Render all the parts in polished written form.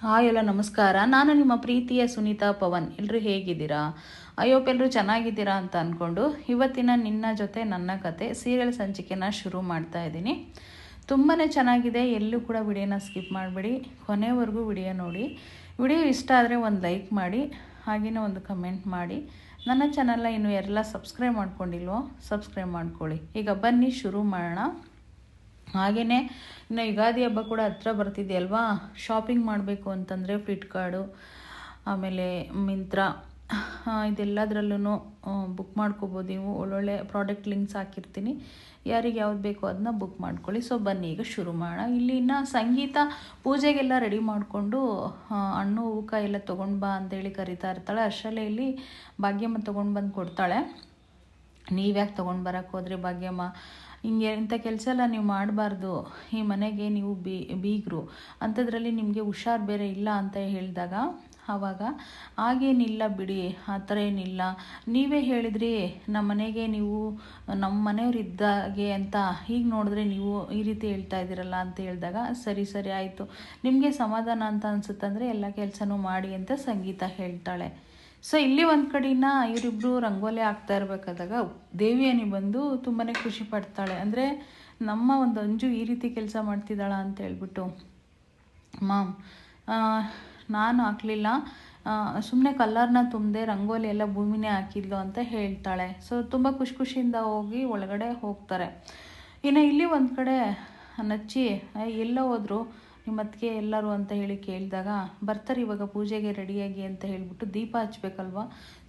Hi ಎಲ್ಲ ನಮಸ್ಕಾರ. ನಾನು ನಿಮ್ಮ ಪ್ರೀತಿಯ ಸುನೀತಾ ಪವನ್. ಎಲ್ಲರೂ ಹೇಗಿದ್ದೀರಾ? ಅಯ್ಯೋಪ್ ಎಲ್ಲರೂ ಚೆನ್ನಾಗಿದ್ದೀರಾ ಅಂತ ಅಂದ್ಕೊಂಡು ಇವತ್ತಿನ ನಿನ್ನ ಜೊತೆ ನನ್ನ ಕತೆ ಸೀರಿಯಲ್ ಸಂಚಿಕೆನ ಶುರು ಮಾಡ್ತಾ ಇದ್ದೀನಿ. ತುಂಬಾ ಚೆನ್ನಾಗಿದೆ. ಎಲ್ಲೂ ಕೂಡ ವಿಡಿಯೋನ ಸ್ಕಿಪ್ ಮಾಡಬೇಡಿ, ಕೊನೆವರೆಗೂ ವಿಡಿಯೋ ನೋಡಿ. ವಿಡಿಯೋ ಇಷ್ಟ ಆದರೆ ಒಂದು ಲೈಕ್ ಮಾಡಿ, ಹಾಗೆಯೇ ಒಂದು ಕಮೆಂಟ್ ಮಾಡಿ. ನನ್ನ ಚಾನಲ್ನ ಇನ್ನೂ ಎಲ್ಲ ಸಬ್ಸ್ಕ್ರೈಬ್ ಮಾಡ್ಕೊಂಡಿಲ್ವೋ ಸಬ್ಸ್ಕ್ರೈಬ್ ಮಾಡ್ಕೊಳ್ಳಿ. ಈಗ ಬನ್ನಿ ಶುರು ಮಾಡೋಣ. ಹಾಗೆಯೇ ಇನ್ನು ಯುಗಾದಿ ಹಬ್ಬ ಕೂಡ ಹತ್ರ ಬರ್ತಿದೆಯಲ್ವಾ. ಶಾಪಿಂಗ್ ಮಾಡಬೇಕು ಅಂತಂದರೆ ಫ್ಲಿಪ್ಕಾರ್ಟು, ಆಮೇಲೆ ಮಿಂತ್ರಾ, ಇದೆಲ್ಲದರಲ್ಲೂ ಬುಕ್ ಮಾಡ್ಕೋಬೋದು. ನೀವು ಒಳ್ಳೊಳ್ಳೆ ಪ್ರಾಡಕ್ಟ್ ಲಿಂಕ್ಸ್ ಹಾಕಿರ್ತೀನಿ, ಯಾರಿಗೆ ಯಾವ್ದು ಬೇಕೋ ಅದನ್ನ ಬುಕ್ ಮಾಡ್ಕೊಳ್ಳಿ. ಸೊ ಬನ್ನಿ ಈಗ ಶುರು ಮಾಡೋಣ. ಇಲ್ಲಿ ಇನ್ನು ಸಂಗೀತ ಪೂಜೆಗೆಲ್ಲ ರೆಡಿ ಮಾಡಿಕೊಂಡು ಹಣ್ಣು ಹೂಕಾಯಿ ಎಲ್ಲ ತೊಗೊಂಡು ಬಾ ಅಂತೇಳಿ ಕರಿತಾ ಇರ್ತಾಳೆ. ಅಷ್ಟರಲ್ಲೇ ಇಲ್ಲಿ ಭಾಗ್ಯಮ್ಮ ತೊಗೊಂಡು ಬಂದು ಕೊಡ್ತಾಳೆ. ನೀವ್ಯಾಕೆ ತೊಗೊಂಡು ಬರೋಕ್ಕೆ ಹೋದರೆ ಭಾಗ್ಯಮ್ಮ, ಹಿಂಗೆ ಇಂಥ ಕೆಲಸ ಎಲ್ಲ ನೀವು ಮಾಡಬಾರ್ದು, ಈ ಮನೆಗೆ ನೀವು ಬೀಗರು ಅಂಥದ್ರಲ್ಲಿ ನಿಮಗೆ ಹುಷಾರು ಬೇರೆ ಇಲ್ಲ ಅಂತ ಹೇಳಿದಾಗ ಆವಾಗ ಹಾಗೇನಿಲ್ಲ ಬಿಡಿ, ಆ ಥರ ಏನಿಲ್ಲ, ನೀವೇ ಹೇಳಿದ್ರಿ ನಮ್ಮ ಮನೆಗೆ ನೀವು ನಮ್ಮ ಮನೆಯವ್ರು ಇದ್ದಾಗೆ ಅಂತ, ಈಗ ನೋಡಿದ್ರೆ ನೀವು ಈ ರೀತಿ ಹೇಳ್ತಾ ಇದ್ದೀರಲ್ಲ ಅಂತ ಹೇಳಿದಾಗ ಸರಿ ಸರಿ ಆಯಿತು, ನಿಮಗೆ ಸಮಾಧಾನ ಅಂತ ಅನಿಸುತ್ತಂದರೆ ಎಲ್ಲ ಕೆಲಸನೂ ಮಾಡಿ ಅಂತ ಸಂಗೀತ ಹೇಳ್ತಾಳೆ. ಸೊ ಇಲ್ಲಿ ಒಂದು ಕಡೆನ ಇವರಿಬ್ಬರು ರಂಗೋಲಿ ಹಾಕ್ತಾ ಇರಬೇಕಾದಾಗ ದೇವಿಯನಿ ಬಂದು ತುಂಬಾ ಖುಷಿ ಪಡ್ತಾಳೆ. ಅಂದರೆ ನಮ್ಮ ಒಂದು ಅಂಜು ಈ ರೀತಿ ಕೆಲಸ ಮಾಡ್ತಿದ್ದಾಳ ಅಂತ ಹೇಳ್ಬಿಟ್ಟು, ಮಾಮ್ ನಾನು ಹಾಕಲಿಲ್ಲ, ಸುಮ್ಮನೆ ಕಲ್ಲರ್ನ ತುಂಬದೆ ರಂಗೋಲಿ ಎಲ್ಲ ಭೂಮಿನೇ ಹಾಕಿದ್ಲು ಅಂತ ಹೇಳ್ತಾಳೆ. ಸೊ ತುಂಬ ಖುಷಿಯಿಂದ ಹೋಗಿ ಒಳಗಡೆ ಹೋಗ್ತಾರೆ. ಇನ್ನು ಇಲ್ಲಿ ಒಂದು ಕಡೆ ನಚ್ಚಿ ಎಲ್ಲ ಹೋದ್ರು ನಿಮ್ಮ ಅತ್ತಿಗೆ ಎಲ್ಲರೂ ಅಂತ ಹೇಳಿ ಕೇಳಿದಾಗ ಬರ್ತಾರೆ ಇವಾಗ ಪೂಜೆಗೆ ರೆಡಿಯಾಗಿ ಅಂತ ಹೇಳಿಬಿಟ್ಟು ದೀಪ ಹಚ್ಬೇಕಲ್ವ.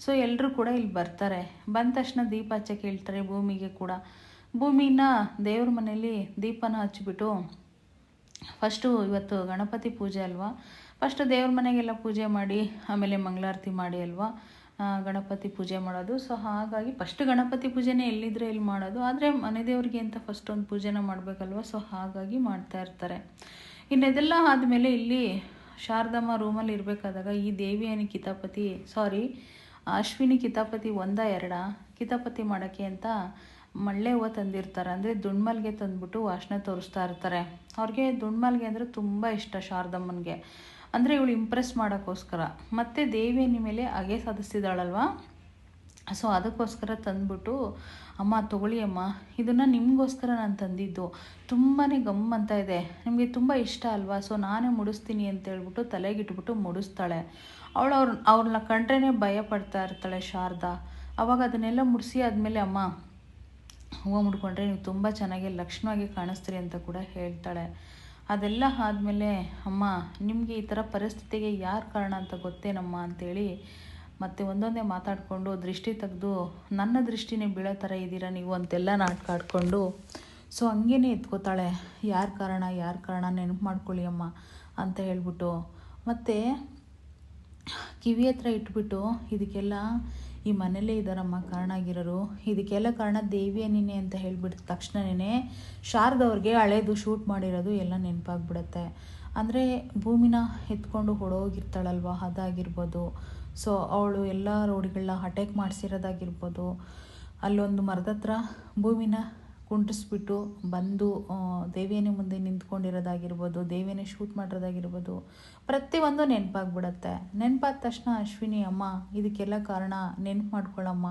ಸೊ ಎಲ್ಲರೂ ಕೂಡ ಇಲ್ಲಿ ಬರ್ತಾರೆ. ಬಂದ ತಕ್ಷಣ ದೀಪ ಹಚ್ಚಕ್ಕೆ ಹೇಳ್ತಾರೆ ಭೂಮಿಗೆ ಕೂಡ. ಭೂಮಿನ ದೇವ್ರ ಮನೇಲಿ ದೀಪನ ಹಚ್ಚಿಬಿಟ್ಟು ಫಸ್ಟು ಇವತ್ತು ಗಣಪತಿ ಪೂಜೆ ಅಲ್ವಾ, ಫಸ್ಟು ದೇವ್ರ ಮನೆಗೆಲ್ಲ ಪೂಜೆ ಮಾಡಿ ಆಮೇಲೆ ಮಂಗಳಾರತಿ ಮಾಡಿ ಅಲ್ವಾ ಗಣಪತಿ ಪೂಜೆ ಮಾಡೋದು. ಸೊ ಹಾಗಾಗಿ ಫಸ್ಟ್ ಗಣಪತಿ ಪೂಜೆನೇ ಎಲ್ಲಿದ್ರೆ ಇಲ್ಲಿ ಮಾಡೋದು, ಆದರೆ ಮನೆ ದೇವ್ರಿಗೆ ಅಂತ ಫಸ್ಟ್ ಒಂದು ಪೂಜೆನ ಮಾಡಬೇಕಲ್ವ. ಸೊ ಹಾಗಾಗಿ ಮಾಡ್ತಾ ಇರ್ತಾರೆ. ಇನ್ನು ಇದೆಲ್ಲ ಆದಮೇಲೆ ಇಲ್ಲಿ ಶಾರದಮ್ಮ ರೂಮಲ್ಲಿ ಇರಬೇಕಾದಾಗ ಈ ದೇವಿಯನಿ ಅಶ್ವಿನಿ ಕಿತಾಪತಿ ಕಿತಾಪತಿ ಮಾಡೋಕ್ಕೆ ಅಂತ ಮಳ್ಳೆ ಹೂವು ತಂದಿರ್ತಾರೆ. ಅಂದರೆ ದುಂಡ್ಮಲ್ಗೆ ತಂದುಬಿಟ್ಟು ವಾಸನೆ ತೋರಿಸ್ತಾ ಇರ್ತಾರೆ. ಅವ್ರಿಗೆ ದುಂಡ್ಮಲ್ಗೆ ಅಂದರೆ ತುಂಬ ಇಷ್ಟ ಶಾರದಮ್ಮನಿಗೆ. ಅಂದರೆ ಇವಳು ಇಂಪ್ರೆಸ್ ಮಾಡೋಕ್ಕೋಸ್ಕರ, ಮತ್ತು ದೇವಿಯನಿ ಮೇಲೆ ಹಾಗೆ ಸಾಧಿಸ್ತಿದ್ದಾಳಲ್ವ. ಸೊ ಅದಕ್ಕೋಸ್ಕರ ತಂದ್ಬಿಟ್ಟು ಅಮ್ಮ ತೊಗೊಳ್ಳಿ ಅಮ್ಮ, ಇದನ್ನು ನಿಮಗೋಸ್ಕರ ನಾನು ತಂದಿದ್ದು, ತುಂಬಾ ಗಮ್ ಅಂತ ಇದೆ, ನಿಮಗೆ ತುಂಬ ಇಷ್ಟ ಅಲ್ವಾ, ಸೊ ನಾನೇ ಮುಡಿಸ್ತೀನಿ ಅಂತೇಳ್ಬಿಟ್ಟು ತಲೆಗಿಟ್ಬಿಟ್ಟು ಮುಡಿಸ್ತಾಳೆ. ಅವ್ರನ್ನ ಕಂಡ್ರೇ ಭಯ ಪಡ್ತಾ ಇರ್ತಾಳೆ ಶಾರದಾ. ಆವಾಗ ಅದನ್ನೆಲ್ಲ ಮುಡಿಸಿ ಆದಮೇಲೆ ಅಮ್ಮ ಹೂವು ಮುಡ್ಕೊಂಡ್ರೆ ನೀವು ತುಂಬ ಚೆನ್ನಾಗಿ ಲಕ್ಷಣವಾಗಿ ಕಾಣಿಸ್ತೀರಿ ಅಂತ ಕೂಡ ಹೇಳ್ತಾಳೆ. ಅದೆಲ್ಲ ಆದಮೇಲೆ ಅಮ್ಮ ನಿಮಗೆ ಈ ಥರ ಪರಿಸ್ಥಿತಿಗೆ ಯಾರು ಕಾರಣ ಅಂತ ಗೊತ್ತೇನಮ್ಮ ಅಂತೇಳಿ ಮತ್ತು ಒಂದೊಂದೇ ಮಾತಾಡಿಕೊಂಡು ದೃಷ್ಟಿ ತೆಗೆದು ನನ್ನ ದೃಷ್ಟಿನೇ ಬೀಳೋ ಥರ ಇದ್ದೀರಾ ನೀವು ಅಂತೆಲ್ಲ ನಾಟಕ ಆಡಿಕೊಂಡು ಸೊ ಹಂಗೇ ಎತ್ಕೋತಾಳೆ. ಯಾರು ಕಾರಣ ನೆನಪು ಮಾಡ್ಕೊಳ್ಳಿ ಅಮ್ಮ ಅಂತ ಹೇಳ್ಬಿಟ್ಟು ಮತ್ತು ಕಿವಿ ಹತ್ರ ಇಟ್ಬಿಟ್ಟು ಇದಕ್ಕೆಲ್ಲ ಈ ಮನೇಲೇ ಇದ್ದಾರಮ್ಮ ಕಾರಣ ಆಗಿರೋರು, ಇದಕ್ಕೆಲ್ಲ ಕಾರಣ ದೇವಿಯನಿನೇ ಅಂತ ಹೇಳ್ಬಿಟ್ಟು ತಕ್ಷಣವೇ ಶಾರದವ್ರಿಗೆ ಹಳೇದು ಶೂಟ್ ಮಾಡಿರೋದು ಎಲ್ಲ ನೆನಪಾಗ್ಬಿಡುತ್ತೆ. ಅಂದರೆ ಭೂಮಿನ ಎತ್ಕೊಂಡು ಹೊಡೋಗಿರ್ತಾಳಲ್ವ ಅದಾಗಿರ್ಬೋದು. ಸೊ ಅವಳು ಎಲ್ಲ ರೋಡಿಗಳನ್ನ ಅಟ್ಯಾಕ್ ಮಾಡಿಸಿರೋದಾಗಿರ್ಬೋದು, ಅಲ್ಲೊಂದು ಮರದ ಹತ್ರ ಭೂಮಿನ ಕುಂಟಿಸ್ಬಿಟ್ಟು ಬಂದು ದೇವಿಯನೇ ಮುಂದೆ ನಿಂತ್ಕೊಂಡಿರೋದಾಗಿರ್ಬೋದು, ದೇವಿಯನೇ ಶೂಟ್ ಮಾಡಿರೋದಾಗಿರ್ಬೋದು, ಪ್ರತಿಯೊಂದು ನೆನಪಾಗ್ಬಿಡತ್ತೆ. ನೆನಪಾದ ತಕ್ಷಣ ಅಶ್ವಿನಿ ಅಮ್ಮ ಇದಕ್ಕೆಲ್ಲ ಕಾರಣ ನೆನಪು ಮಾಡ್ಕೊಳ್ಳಮ್ಮ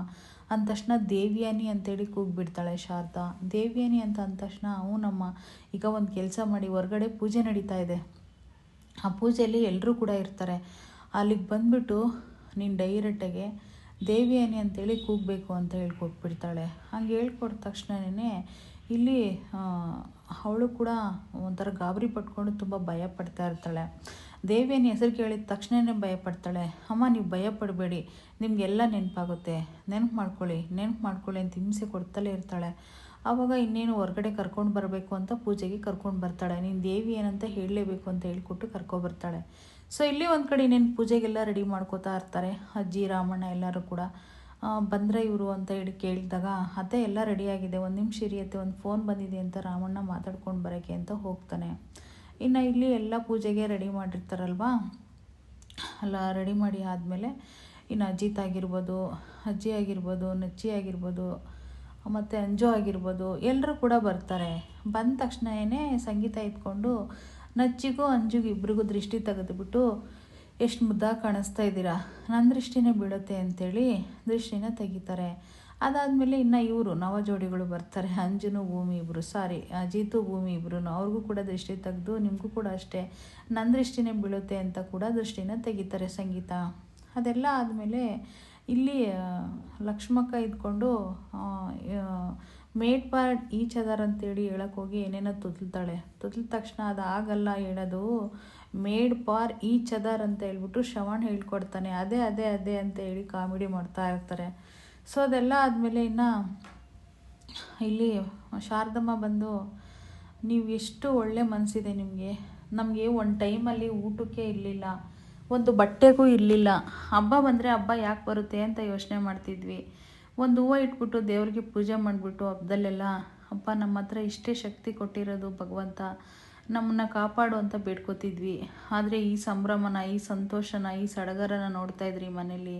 ಅಂದ ತಕ್ಷಣ ದೇವಿಯನಿ ಅಂತೇಳಿ ಕೂಗ್ಬಿಡ್ತಾಳೆ ಶಾರದಾ. ದೇವಿಯನಿ ಅಂತ ಅಂದ ತಕ್ಷಣ ಅವನಮ್ಮ ಈಗ ಒಂದು ಕೆಲಸ ಮಾಡಿ, ಹೊರಗಡೆ ಪೂಜೆ ನಡೀತಾ ಇದೆ, ಆ ಪೂಜೆಯಲ್ಲಿ ಎಲ್ಲರೂ ಕೂಡ ಇರ್ತಾರೆ, ಅಲ್ಲಿಗೆ ಬಂದುಬಿಟ್ಟು ನೀನು ಡೈರೆಕ್ಟಾಗೆ ದೇವಿಯನಿ ಅಂತೇಳಿ ಕೂಗಬೇಕು ಅಂತ ಹೇಳ್ಕೊಟ್ಬಿಡ್ತಾಳೆ. ಹಂಗೆ ಹೇಳ್ಕೊಟ್ಟ ತಕ್ಷಣವೇ ಇಲ್ಲಿ ಅವಳು ಕೂಡ ಒಂಥರ ಗಾಬರಿ ಪಟ್ಕೊಂಡು ತುಂಬ ಭಯ ಪಡ್ತಾ ಇರ್ತಾಳೆ. ದೇವಿಯನಿ ಹೆಸರು ಕೇಳಿದ ತಕ್ಷಣವೇ ಭಯ ಪಡ್ತಾಳೆ. ಅಮ್ಮ ನೀವು ಭಯ ಪಡಬೇಡಿ, ನಿಮಗೆಲ್ಲ ನೆನಪಾಗುತ್ತೆ, ನೆನಪು ಮಾಡ್ಕೊಳ್ಳಿ ಅಂತ ಹಿಂಸೆ ಕೊಡ್ತಲೇ ಇರ್ತಾಳೆ. ಆವಾಗ ಇನ್ನೇನು ಹೊರಗಡೆ ಕರ್ಕೊಂಡು ಬರಬೇಕು ಅಂತ ಪೂಜೆಗೆ ಕರ್ಕೊಂಡು ಬರ್ತಾಳೆ. ನೀನು ದೇವಿ ಏನಂತ ಹೇಳಲೇಬೇಕು ಅಂತ ಹೇಳ್ಕೊಟ್ಟು ಕರ್ಕೊಬರ್ತಾಳೆ. ಸೊ ಇಲ್ಲಿ ಒಂದು ಕಡೆ ಇನ್ನೇನು ಪೂಜೆಗೆಲ್ಲ ರೆಡಿ ಮಾಡ್ಕೋತಾ ಇರ್ತಾರೆ. ಅಜ್ಜಿ ರಾಮಣ್ಣ ಎಲ್ಲರೂ ಕೂಡ ಬಂದರೆ ಇವರು ಅಂತ ಹೇಳಿ ಕೇಳಿದಾಗ ಅದೇ ಎಲ್ಲ ರೆಡಿಯಾಗಿದೆ, ಒಂದು ನಿಮಿಷ ಇರಿಯತ್ತೆ, ಒಂದು ಫೋನ್ ಬಂದಿದೆ ಅಂತ ರಾಮಣ್ಣ ಮಾತಾಡ್ಕೊಂಡು ಬರೋಕ್ಕೆ ಅಂತ ಹೋಗ್ತಾನೆ. ಇನ್ನು ಇಲ್ಲಿ ಎಲ್ಲ ಪೂಜೆಗೆ ರೆಡಿ ಮಾಡಿರ್ತಾರಲ್ವ, ರೆಡಿ ಮಾಡಿ ಆದಮೇಲೆ ಇನ್ನು ಅಜ್ಜಿ ಆಗಿರ್ಬೋದು ನಚ್ಚಿ ಆಗಿರ್ಬೋದು ಮತ್ತು ಅಂಜು ಆಗಿರ್ಬೋದು ಎಲ್ಲರೂ ಕೂಡ ಬರ್ತಾರೆ. ಬಂದ ತಕ್ಷಣವೇ ಸಂಗೀತ ಇಟ್ಕೊಂಡು ನಚ್ಚಿಗೂ ಅಂಜುಗೂ ಇಬ್ರಿಗೂ ದೃಷ್ಟಿ ತೆಗೆದುಬಿಟ್ಟು ಎಷ್ಟು ಮುದ್ದಾಗಿ ಕಾಣಿಸ್ತಾ ಇದ್ದೀರಾ, ನನ್ನ ದೃಷ್ಟಿನೇ ಬೀಳುತ್ತೆ ಅಂತೇಳಿ ದೃಷ್ಟಿನ ತೆಗಿತಾರೆ. ಅದಾದಮೇಲೆ ಇನ್ನು ಇವರು ನವ ಜೋಡಿಗಳು ಬರ್ತಾರೆ, ಅಂಜುನು ಭೂಮಿ ಇಬ್ಬರು, ಅಜಿತು ಭೂಮಿ ಇಬ್ಬರು, ಅವ್ರಿಗೂ ಕೂಡ ದೃಷ್ಟಿ ತೆಗೆದು ನಿಮಗೂ ಕೂಡ ಅಷ್ಟೇ ನನ್ನ ದೃಷ್ಟಿನೇ ಬೀಳುತ್ತೆ ಅಂತ ಕೂಡ ದೃಷ್ಟಿನ ತೆಗಿತಾರೆ ಸಂಗೀತ. ಅದೆಲ್ಲ ಆದಮೇಲೆ ಇಲ್ಲಿ ಲಕ್ಷ್ಮಕ್ಕ ಇದ್ಕೊಂಡು ಮೇಡ್ ಪಾರ್ಟ್ ಈಚ್ ಅದರ್ ಅಂತೇಳಿ ಹೇಳಕ್ಕೆ ಹೋಗಿ ಏನೇನೋ ತುತ್ತಲ್ತಾಳೆ. ತುತ್ತಲ ತಕ್ಷಣ ಅದು ಆಗಲ್ಲ ಹೇಳೋದು, ಮೇಡ್ ಫಾರ್ ಈಚ್ ಅದರ್ ಅಂತ ಹೇಳ್ಬಿಟ್ಟು ಶ್ರವಣ್ ಹೇಳ್ಕೊಡ್ತಾನೆ. ಅದೇ ಅದೇ ಅದೇ ಅಂತ ಹೇಳಿ ಕಾಮಿಡಿ ಮಾಡ್ತಾ ಇರ್ತಾರೆ. ಸೊ ಅದೆಲ್ಲ ಆದಮೇಲೆ ಇನ್ನು ಇಲ್ಲಿ ಶಾರದಮ್ಮ ಬಂದು, ನೀವು ಎಷ್ಟು ಒಳ್ಳೆ ಮನಸ್ಸಿದೆ ನಿಮಗೆ, ನಮಗೆ ಒಂದು ಟೈಮಲ್ಲಿ ಊಟಕ್ಕೆ ಇರಲಿಲ್ಲ, ಒಂದು ಬಟ್ಟೆಗೂ ಇರಲಿಲ್ಲ, ಹಬ್ಬ ಬಂದರೆ ಹಬ್ಬ ಯಾಕೆ ಬರುತ್ತೆ ಅಂತ ಯೋಚನೆ ಮಾಡ್ತಿದ್ವಿ. ಒಂದು ಹೂವು ಇಟ್ಬಿಟ್ಟು ದೇವ್ರಿಗೆ ಪೂಜೆ ಮಾಡಿಬಿಟ್ಟು ಹಬ್ಬದಲ್ಲೆಲ್ಲ ಅಪ್ಪ ನಮ್ಮ ಹತ್ರ ಇಷ್ಟೇ ಶಕ್ತಿ ಕೊಟ್ಟಿರೋದು ಭಗವಂತ, ನಮ್ಮನ್ನು ಕಾಪಾಡು ಅಂತ ಬೇಡ್ಕೋತಿದ್ವಿ. ಆದರೆ ಈ ಸಂಭ್ರಮನ, ಈ ಸಂತೋಷನ, ಈ ಸಡಗರನ ನೋಡ್ತಾ ಇದ್ರಿ ಮನೇಲಿ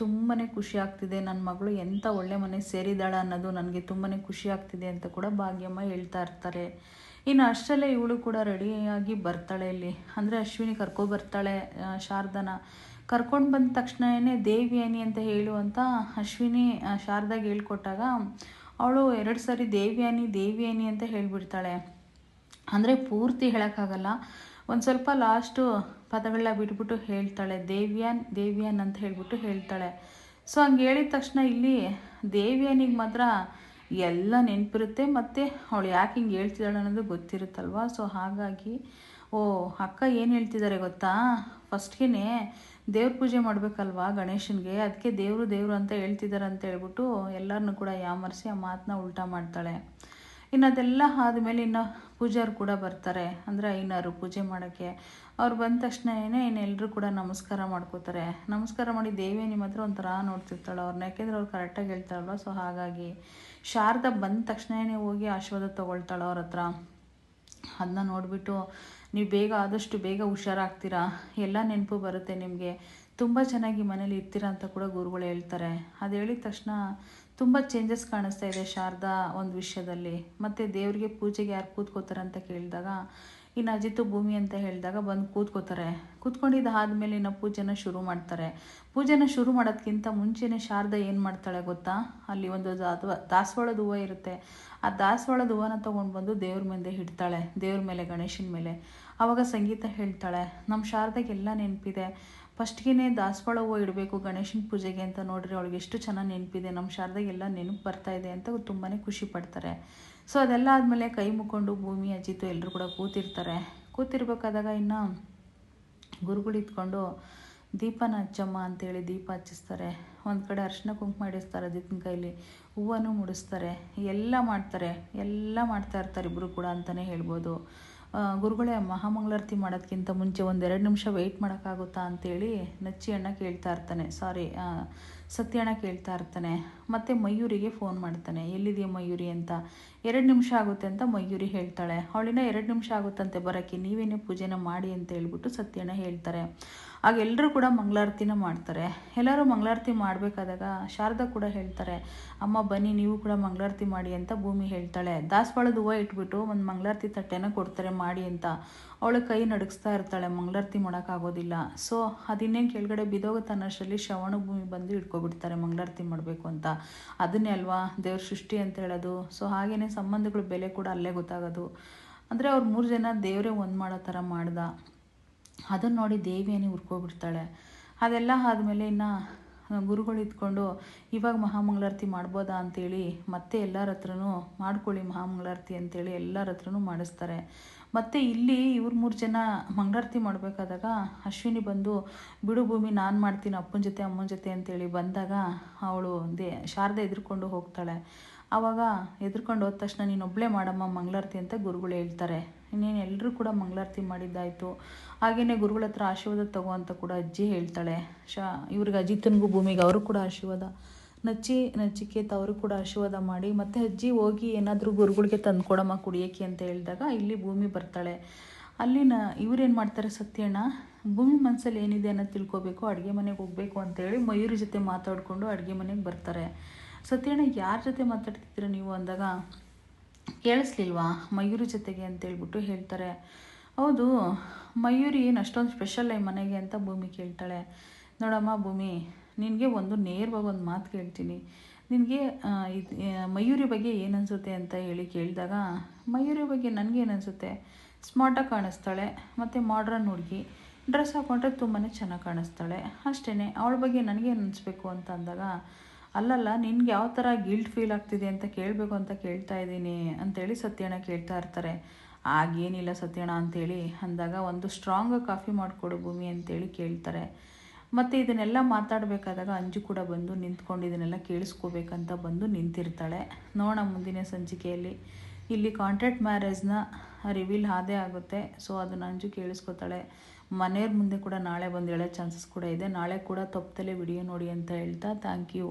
ತುಂಬಾ ಖುಷಿ ಆಗ್ತಿದೆ. ನನ್ನ ಮಗಳು ಎಂಥ ಒಳ್ಳೆ ಮನೆ ಸೇರಿದಾಳ ಅನ್ನೋದು ನನಗೆ ತುಂಬಾ ಖುಷಿ ಆಗ್ತಿದೆ ಅಂತ ಕೂಡ ಭಾಗ್ಯಮ್ಮ ಹೇಳ್ತಾ ಇರ್ತಾರೆ. ಇನ್ನು ಅಷ್ಟರಲ್ಲೇ ಇವಳು ಕೂಡ ರೆಡಿಯಾಗಿ ಬರ್ತಾಳೆ. ಇಲ್ಲಿ ಅಂದರೆ ಅಶ್ವಿನಿ ಕರ್ಕೊಬರ್ತಾಳೆ ಶಾರದನ. ಕರ್ಕೊಂಡು ಬಂದ ತಕ್ಷಣವೇ ದೇವ್ಯಾನಿ ಅಂತ ಹೇಳುವಂಥ ಅಶ್ವಿನಿ ಶಾರದಾಗೆ ಹೇಳ್ಕೊಟ್ಟಾಗ ಅವಳು 2 ಸಾರಿ ದೇವ್ಯಾನಿ ಅಂತ ಹೇಳಿಬಿಡ್ತಾಳೆ. ಅಂದರೆ ಪೂರ್ತಿ ಹೇಳೋಕ್ಕಾಗಲ್ಲ, ಒಂದು ಸ್ವಲ್ಪ ಲಾಸ್ಟು ಪದಗಳನ್ನ ಬಿಟ್ಬಿಟ್ಟು ಹೇಳ್ತಾಳೆ, ದೇವ್ಯಾನ್ ಅಂತ ಹೇಳ್ಬಿಟ್ಟು ಹೇಳ್ತಾಳೆ. ಸೊ ಹಂಗೆ ಹೇಳಿದ ತಕ್ಷಣ ಇಲ್ಲಿ ದೇವ್ಯಾನಿಗೆ ಮಾತ್ರ ಎಲ್ಲ ನೆನಪಿರುತ್ತೆ, ಮತ್ತು ಅವಳು ಯಾಕೆ ಹಿಂಗೆ ಹೇಳ್ತಿದ್ದಾಳೆ ಅನ್ನೋದು ಗೊತ್ತಿರುತ್ತಲ್ವ. ಸೊ ಹಾಗಾಗಿ ಅಕ್ಕ ಏನು ಹೇಳ್ತಿದ್ದಾರೆ ಗೊತ್ತಾ, ಫಸ್ಟ್ಗೆ ದೇವ್ರ ಪೂಜೆ ಮಾಡಬೇಕಲ್ವಾ ಗಣೇಶನಿಗೆ, ಅದಕ್ಕೆ ದೇವರು ಅಂತ ಹೇಳ್ತಿದ್ದಾರೆ ಅಂತ ಹೇಳ್ಬಿಟ್ಟು ಎಲ್ಲರನ್ನೂ ಕೂಡ ಯಾಮರಿಸಿ ಆ ಮಾತನ್ನ ಉಲ್ಟಾ ಮಾಡ್ತಾಳೆ. ಇನ್ನು ಅದೆಲ್ಲ ಆದಮೇಲೆ ಇನ್ನು ಪೂಜಾರು ಕೂಡ ಬರ್ತಾರೆ, ಅಂದರೆ ಐನಾರು ಪೂಜೆ ಮಾಡೋಕ್ಕೆ. ಅವ್ರು ಬಂದ ತಕ್ಷಣವೇ ಇನ್ನೆಲ್ಲರೂ ಕೂಡ ನಮಸ್ಕಾರ ಮಾಡ್ಕೋತಾರೆ. ನಮಸ್ಕಾರ ಮಾಡಿ ದೇವ್ಯಾನಿ ಮಾತ್ರ ಒಂಥರ ನೋಡ್ತಿರ್ತಾಳೆ ಅವ್ರನ್ನ, ಯಾಕೆಂದರೆ ಅವ್ರು ಕರೆಕ್ಟಾಗಿ ಹೇಳ್ತಾಳಲ್ವ. ಸೊ ಹಾಗಾಗಿ ಶಾರದಾ ಬಂದ ತಕ್ಷಣವೇ ಹೋಗಿ ಆಶೀರ್ವಾದ ತೊಗೊಳ್ತಾಳೆ ಅವ್ರ ಹತ್ರ. ಅದನ್ನ ನೋಡಿಬಿಟ್ಟು ನೀವು ಆದಷ್ಟು ಬೇಗ ಹುಷಾರಾಗ್ತೀರಾ, ಎಲ್ಲ ನೆನಪು ಬರುತ್ತೆ ನಿಮಗೆ, ತುಂಬ ಚೆನ್ನಾಗಿ ಮನೇಲಿ ಇರ್ತೀರಾ ಅಂತ ಕೂಡ ಗುರುಗಳು ಹೇಳ್ತಾರೆ. ಅದು ಹೇಳಿದ ತಕ್ಷಣ ತುಂಬ ಚೇಂಜಸ್ ಕಾಣಿಸ್ತಾ ಇದೆ ಶಾರದಾ ಒಂದು ವಿಷಯದಲ್ಲಿ. ಮತ್ತು ದೇವರಿಗೆ ಪೂಜೆಗೆ ಯಾರು ಕೂತ್ಕೋತಾರೆ ಅಂತ ಕೇಳಿದಾಗ ಇನ್ನು ಅಜಿತು ಭೂಮಿ ಅಂತ ಹೇಳಿದಾಗ ಬಂದು ಕೂತ್ಕೋತಾರೆ. ಕೂತ್ಕೊಂಡಿದ್ದಾದಮೇಲೆ ಇನ್ನು ಪೂಜೆನ ಶುರು ಮಾಡ್ತಾರೆ. ಪೂಜೆನ ಶುರು ಮಾಡೋದಕ್ಕಿಂತ ಮುಂಚೆನೇ ಶಾರದಾ ಏನು ಮಾಡ್ತಾಳೆ ಗೊತ್ತಾ, ಅಲ್ಲಿ ಒಂದು ದಾಸವಾಳದ ಹೂವು ಇರುತ್ತೆ, ಆ ದಾಸವಾಳದ ಹೂವನ್ನ ತೊಗೊಂಡು ಬಂದು ದೇವ್ರ ಮುಂದೆ ಇಡ್ತಾಳೆ, ದೇವ್ರ ಮೇಲೆ, ಗಣೇಶನ ಮೇಲೆ. ಆವಾಗ ಸಂಗೀತ ಹೇಳ್ತಾಳೆ, ನಮ್ಮ ಶಾರದಾಗೆಲ್ಲ ನೆನಪಿದೆ, ಫಸ್ಟ್ಗೆ ದಾಸವಾಳ ಹೂವು ಇಡಬೇಕು ಗಣೇಶನ ಪೂಜೆಗೆ ಅಂತ. ನೋಡ್ರಿ ಅವಳಿಗೆ ಎಷ್ಟು ಚೆನ್ನಾಗಿ ನೆನಪಿದೆ, ನಮ್ಮ ಶಾರದಾಗೆಲ್ಲ ನೆನಪು ಬರ್ತಾಯಿದೆ ಅಂತ ತುಂಬಾ ಖುಷಿ ಪಡ್ತಾರೆ. ಸೊ ಅದೆಲ್ಲ ಆದಮೇಲೆ ಕೈ ಮುಕ್ಕೊಂಡು ಭೂಮಿ, ಅಜಿತು ಎಲ್ಲರೂ ಕೂಡ ಕೂತಿರ್ಬೇಕಾದಾಗ ಇನ್ನು ಗುರುಗಳು ಇಟ್ಕೊಂಡು ದೀಪನ ಹಚ್ಚಮ್ಮ ಅಂತೇಳಿ ದೀಪ ಹಚ್ಚಿಸ್ತಾರೆ. ಒಂದು ಕಡೆ ಅರಿಶಿನ ಕುಂಕುಮ ಇಡಿಸ್ತಾರೆ, ಅಜಿತನ ಕೈಲಿ ಹೂವನ್ನು ಮುಡಿಸ್ತಾರೆ, ಎಲ್ಲ ಮಾಡ್ತಾ ಇರ್ತಾರೆ ಇಬ್ಬರು ಕೂಡ ಅಂತಲೇ ಹೇಳ್ಬೋದು. ಗುರುಗಳೇ ಮಹಾಮಂಗಳಾರತಿ ಮಾಡೋದಕ್ಕಿಂತ ಮುಂಚೆ 1-2 ನಿಮಿಷ ವೆಯ್ಟ್ ಮಾಡೋಕ್ಕಾಗುತ್ತಾ ಅಂತೇಳಿ ನಚ್ಚಿ ಅಣ್ಣ ಕೇಳ್ತಾ ಇರ್ತಾನೆ, ಸತ್ಯ ಅಣ್ಣ ಕೇಳ್ತಾ ಇರ್ತಾನೆ. ಮತ್ತು ಮಯೂರಿಗೆ ಫೋನ್ ಮಾಡ್ತಾನೆ, ಎಲ್ಲಿದೆಯಾ ಮಯೂರಿ ಅಂತ. 2 ನಿಮಿಷ ಆಗುತ್ತೆ ಅಂತ ಮಯೂರಿ ಹೇಳ್ತಾಳೆ. ಅವಳಿನ 2 ನಿಮಿಷ ಆಗುತ್ತಂತೆ ಬರೋಕ್ಕೆ, ನೀವೇನೇ ಪೂಜೆನ ಮಾಡಿ ಅಂತ ಹೇಳ್ಬಿಟ್ಟು ಸತ್ಯಣ್ಣ ಹೇಳ್ತಾರೆ. ಆಗ ಎಲ್ಲರೂ ಕೂಡ ಮಂಗಳಾರತಿನ ಮಾಡ್ತಾರೆ. ಎಲ್ಲರೂ ಮಂಗಳಾರತಿ ಮಾಡಬೇಕಾದಾಗ ಶಾರದಾ ಕೂಡ ಹೇಳ್ತಾರೆ, ಅಮ್ಮ ಬನ್ನಿ ನೀವು ಕೂಡ ಮಂಗಳಾರತಿ ಮಾಡಿ ಅಂತ ಭೂಮಿ ಹೇಳ್ತಾಳೆ. ದಾಸವಾಳದ ಹೂವು ಇಟ್ಬಿಟ್ಟು ಒಂದು ಮಂಗಳಾರತಿ ತಟ್ಟೆನ ಕೊಡ್ತಾರೆ ಮಾಡಿ ಅಂತ. ಅವಳು ಕೈ ನಡುಗಿಸ್ತಾ ಇರ್ತಾಳೆ, ಮಂಗಳಾರತಿ ಮಾಡೋಕ್ಕಾಗೋದಿಲ್ಲ. ಸೊ ಅದಿನ್ನೇನು ಕೆಳಗಡೆ ಬಿದ್ದೋಗುತ್ತೆ ಅನ್ನೋಷ್ಟರಲ್ಲಿ ಶ್ರವಣ ಭೂಮಿ ಬಂದು ಇಟ್ಕೊಬಿಡ್ತಾರೆ ಮಂಗಳಾರತಿ ಮಾಡಬೇಕು ಅಂತ. ಅದನ್ನೇ ಅಲ್ವಾ ದೇವ್ರ ಸೃಷ್ಟಿ ಅಂತ ಹೇಳೋದು. ಸೊ ಹಾಗೆಯೇ ಸಂಬಂಧಗಳ ಬೆಲೆ ಕೂಡ ಅಲ್ಲೇ ಗೊತ್ತಾಗೋದು. ಅಂದರೆ ಅವ್ರು 3 ಜನ ದೇವರೇ ಒಂದು ಮಾಡೋ ಥರ ಮಾಡ್ದ. ಅದನ್ನು ನೋಡಿ ದೇವಿಯನಿ ಹುರ್ಕೊಬಿಡ್ತಾಳೆ. ಅದೆಲ್ಲ ಆದಮೇಲೆ ಇನ್ನು ಗುರುಗಳು ಇದ್ಕೊಂಡು ಇವಾಗ ಮಹಾಮಂಗಳಾರತಿ ಮಾಡ್ಬೋದಾ ಅಂತೇಳಿ ಮತ್ತೆ ಎಲ್ಲರ ಹತ್ರನೂ ಮಾಡ್ಕೊಳ್ಳಿ ಮಹಾಮಂಗಳಾರತಿ ಅಂತೇಳಿ ಎಲ್ಲರ ಹತ್ರನೂ ಮಾಡಿಸ್ತಾರೆ. ಮತ್ತು ಇಲ್ಲಿ ಇವ್ರು 3 ಜನ ಮಂಗಳಾರತಿ ಮಾಡಬೇಕಾದಾಗ ಅಶ್ವಿನಿ ಬಂದು ಬಿಡು ಭೂಮಿ ನಾನು ಮಾಡ್ತೀನಿ ಅಪ್ಪನ ಜೊತೆ ಅಮ್ಮನ ಜೊತೆ ಅಂತೇಳಿ ಬಂದಾಗ ಅವಳು ಶಾರದಾ ಎದುರ್ಕೊಂಡು ಹೋಗ್ತಾಳೆ. ಆವಾಗ ಎದುರ್ಕೊಂಡು ಹೋದ ತಕ್ಷಣ ನೀನೊಬ್ಬಳೇ ಮಾಡಮ್ಮ ಮಂಗಳಾರತಿ ಅಂತ ಗುರುಗಳು ಹೇಳ್ತಾರೆ. ಇನ್ನೇನು ಎಲ್ಲರೂ ಕೂಡ ಮಂಗಳಾರತಿ ಮಾಡಿದ್ದಾಯಿತು. ಹಾಗೆಯೇ ಗುರುಗಳ ಹತ್ರ ಆಶೀರ್ವಾದ ತಗೋ ಅಂತ ಕೂಡ ಅಜ್ಜಿ ಹೇಳ್ತಾಳೆ. ಇವ್ರಿಗೆ ಅಜಿತನಿಗೂ ಭೂಮಿಗೆ ಅವರು ಕೂಡ ಆಶೀರ್ವಾದ, ನಚಿಕೇತ ಅವರು ಕೂಡ ಆಶೀರ್ವಾದ ಮಾಡಿ ಮತ್ತು ಅಜ್ಜಿ ಹೋಗಿ ಏನಾದರೂ ಗುರುಗಳಿಗೆ ತಂದುಕೊಡಮ್ಮ ಕುಡಿಯೋಕ್ಕೆ ಅಂತ ಹೇಳಿದಾಗ ಇಲ್ಲಿ ಭೂಮಿ ಬರ್ತಾಳೆ. ಅಲ್ಲಿನ ಇವ್ರೇನು ಮಾಡ್ತಾರೆ, ಸತ್ಯಣ್ಣ ಭೂಮಿ ಮನಸ್ಸಲ್ಲಿ ಏನಿದೆ ಅನ್ನೋದು ತಿಳ್ಕೊಬೇಕು, ಅಡುಗೆ ಮನೆಗೆ ಹೋಗಬೇಕು ಅಂತೇಳಿ ಮಯೂರಿ ಜೊತೆ ಮಾತಾಡಿಕೊಂಡು ಅಡುಗೆ ಮನೆಗೆ ಬರ್ತಾರೆ. ಸತ್ಯಣ್ಣ ಯಾರ ಜೊತೆ ಮಾತಾಡ್ತಿದ್ದೀರ ನೀವು ಅಂದಾಗ ಕೇಳಿಸ್ಲಿಲ್ವಾ ಮಯೂರಿ ಜೊತೆಗೆ ಅಂತೇಳ್ಬಿಟ್ಟು ಹೇಳ್ತಾರೆ. ಹೌದು, ಮಯೂರಿ ಏನು ಅಷ್ಟೊಂದು ಸ್ಪೆಷಲ್ ಈ ಮನೆಗೆ ಅಂತ ಭೂಮಿ ಕೇಳ್ತಾಳೆ. ನೋಡಮ್ಮ ಭೂಮಿ, ನಿನಗೆ ಒಂದು ನೇರವಾಗಿ ಒಂದು ಮಾತು ಕೇಳ್ತೀನಿ. ನಿನಗೆ ಇದು ಮಯೂರಿ ಬಗ್ಗೆ ಏನು ಅನಿಸುತ್ತೆ ಅಂತ ಹೇಳಿ ಕೇಳಿದಾಗ, ಮಯೂರಿ ಬಗ್ಗೆ ನನಗೇನು ಅನಿಸುತ್ತೆ, ಸ್ಮಾರ್ಟಾಗಿ ಕಾಣಿಸ್ತಾಳೆ ಮತ್ತು ಮಾಡ್ರನ್ ಹುಡುಗಿ, ಡ್ರೆಸ್ ಹಾಕ್ಕೊಂಡ್ರೆ ತುಂಬಾ ಚೆನ್ನಾಗಿ ಕಾಣಿಸ್ತಾಳೆ ಅಷ್ಟೇ. ಅವಳ ಬಗ್ಗೆ ನನಗೇನು ಅನಿಸ್ಬೇಕು ಅಂತ ಅಂದಾಗ, ಅಲ್ಲಲ್ಲ ನಿನ್ಗೆ ಯಾವ ಥರ ಗಿಲ್ಟ್ ಫೀಲ್ ಆಗ್ತಿದೆ ಅಂತ ಕೇಳಬೇಕು ಅಂತ ಕೇಳ್ತಾ ಇದ್ದೀನಿ ಅಂತೇಳಿ ಸತ್ಯಣ್ಣ ಕೇಳ್ತಾ ಇರ್ತಾರೆ. ಆಗೇನಿಲ್ಲ ಸತ್ಯಣ್ಣ ಅಂತೇಳಿ ಅಂದಾಗ, ಒಂದು ಸ್ಟ್ರಾಂಗ್ ಕಾಫಿ ಮಾಡಿಕೊಡು ಭೂಮಿ ಅಂತೇಳಿ ಕೇಳ್ತಾರೆ. ಮತ್ತು ಇದನ್ನೆಲ್ಲ ಮಾತಾಡಬೇಕಾದಾಗ ಅಂಜು ಕೂಡ ಬಂದು ನಿಂತ್ಕೊಂಡು ಇದನ್ನೆಲ್ಲ ಕೇಳಿಸ್ಕೋಬೇಕಂತ ಬಂದು ನಿಂತಿರ್ತಾಳೆ. ನೋಡೋಣ ಮುಂದಿನ ಸಂಚಿಕೆಯಲ್ಲಿ. ಇಲ್ಲಿ ಕಾಂಟ್ರಾಕ್ಟ್ ಮ್ಯಾರೇಜ್ನ ರಿವೀಲ್ ಆದೇ ಆಗುತ್ತೆ. ಸೊ ಅದನ್ನು ಅಂಜು ಕೇಳಿಸ್ಕೊತಾಳೆ. ಮನೆಯವ್ರ ಮುಂದೆ ಕೂಡ ನಾಳೆ ಬಂದು ಹೇಳೋ ಚಾನ್ಸಸ್ ಕೂಡ ಇದೆ. ನಾಳೆ ಕೂಡ ತಪ್ಪದಲ್ಲೇ ವಿಡಿಯೋ ನೋಡಿ ಅಂತ ಹೇಳ್ತಾ ಥ್ಯಾಂಕ್ ಯು.